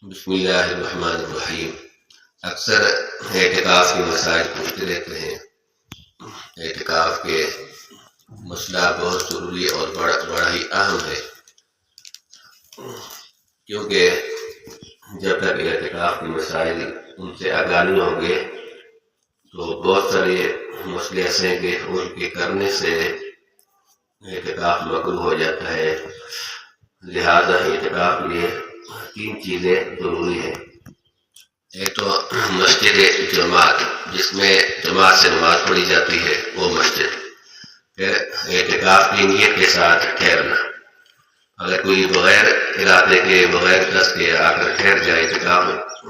بسم اللہ الرحمن الرحیم۔ اکثر اعتکاف کے مسائل پوچھتے رہتے ہیں۔ اعتکاف کے مسئلہ بہت ضروری اور بڑا ہی اہم ہے، کیونکہ جب تک اعتکاف کے مسائل ان سے آگاہ نہیں ہوں گے تو بہت سارے مسئلے ایسے ہیں کہ ان کے کرنے سے اعتکاف مکروہ ہو جاتا ہے۔ لہذا اعتکاف کے لیے 3 چیزیں ضروری ہیں۔ ایک تو مسجد جماعت، جس میں جماعت سے نماز پڑھی جاتی ہے، وہ مسجد۔ پھر اعتکاف کی نیت کے ساتھ ٹھہرنا۔ اگر کوئی بغیر ارادے کے، بغیر قصد کے آ کر ٹھہر جائے، اعتکاف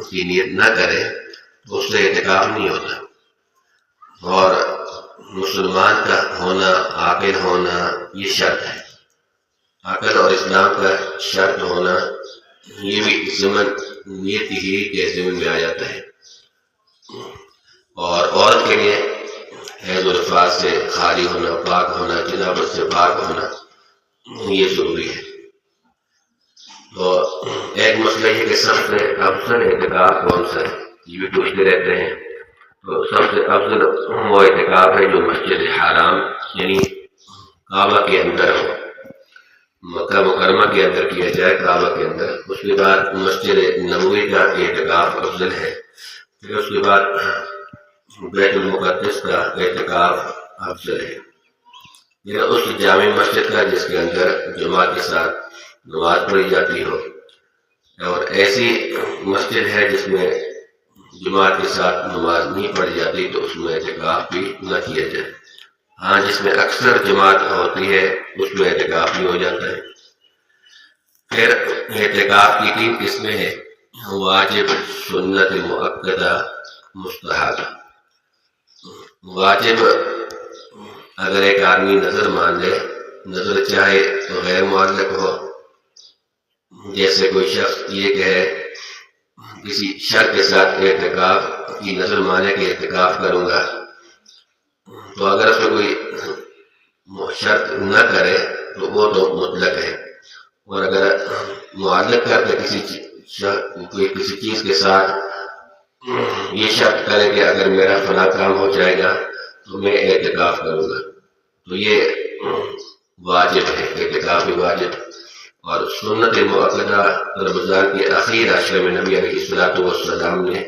کی نیت نہ کرے تو اس سے اعتکاف نہیں ہوتا۔ اور مسلمان کا ہونا، عاقل ہونا، یہ شرط ہے۔ عقل اور اسلام کا شرط ہونا یہ بھی ضمن نیت ہی کے ضمن میں آ جاتا ہے۔ اور عورت کے لیے حیض و نفاس سے خالی ہونا، پاک ہونا، جنابت سے پاک ہونا، یہ ضروری ہے۔ تو ایک مسئلہ یہ کہ سب سے افضل اعتکاف کون سا ہے، یہ بھی پوچھتے رہتے ہیں۔ تو سب سے افضل وہ اعتکاف ہے جو مسجد حرام یعنی کعبہ کے اندر ہو، مکہ مکرمہ کے اندر کیا جائے، کعبہ کے اندر۔ اس کے بعد مسجد نبوی کا اعتکاف افضل ہے۔ پھر اس کے بعد بیت المقدس کا اعتکاف افضل ہے۔ پھر اس جامع مسجد کا جس کے اندر جماعت کے ساتھ نماز پڑھی جاتی ہو، اور ایسی مسجد ہے جس میں جماعت کے ساتھ نماز نہیں پڑھی جاتی تو اس میں اعتکاف بھی نہ کیا جائے۔ ہاں، جس میں اکثر جماعت ہوتی ہے اس میں اعتکاف بھی ہو جاتا ہے۔ پھر اعتکاف کی 3 قسمیں ہیں: واجب، سنت مؤکدہ، مستحب۔ واجب اگر ایک آدمی نظر مان لے، نظر چاہے تو غیر معلق ہو، جیسے کوئی شخص یہ کہے کسی شرط کے ساتھ اعتکاف کی نظر مانے کہ اعتکاف کروں گا، تو اگر اس میں کوئی شرط نہ کرے تو وہ تو مطلق ہے۔ اور اگر معلق کر کے کسی چیز کے ساتھ یہ شرط کرے کہ اگر میرا فلاں کام ہو جائے گا تو میں اعتکاف کروں گا، تو یہ واجب ہے، اعتکاف واجب۔ اور سنت مؤکدہ رمضان کے آخری عشرے میں نبی علیہ الصلوۃ والسلام نے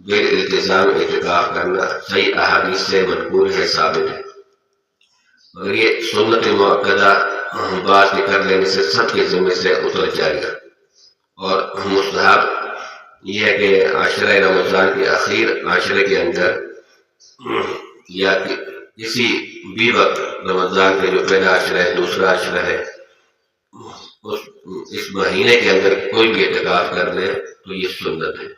بے التزام اعتکاف کرنا صحیح احادیث سے منقول ہے، ثابت ہے۔ مگر یہ سنت مؤکدہ بعد کے کر لینے سے سب کے ذمے سے اتر جائے گا۔ اور مستحب یہ ہے کہ عشرہ رمضان کے آخر عشرے کے اندر یا کسی بھی وقت رمضان کے جو پہلا عشرہ ہے، دوسرا عشرہ ہے، اس مہینے کے اندر کوئی بھی اعتکاف کر لے تو یہ سنت ہے۔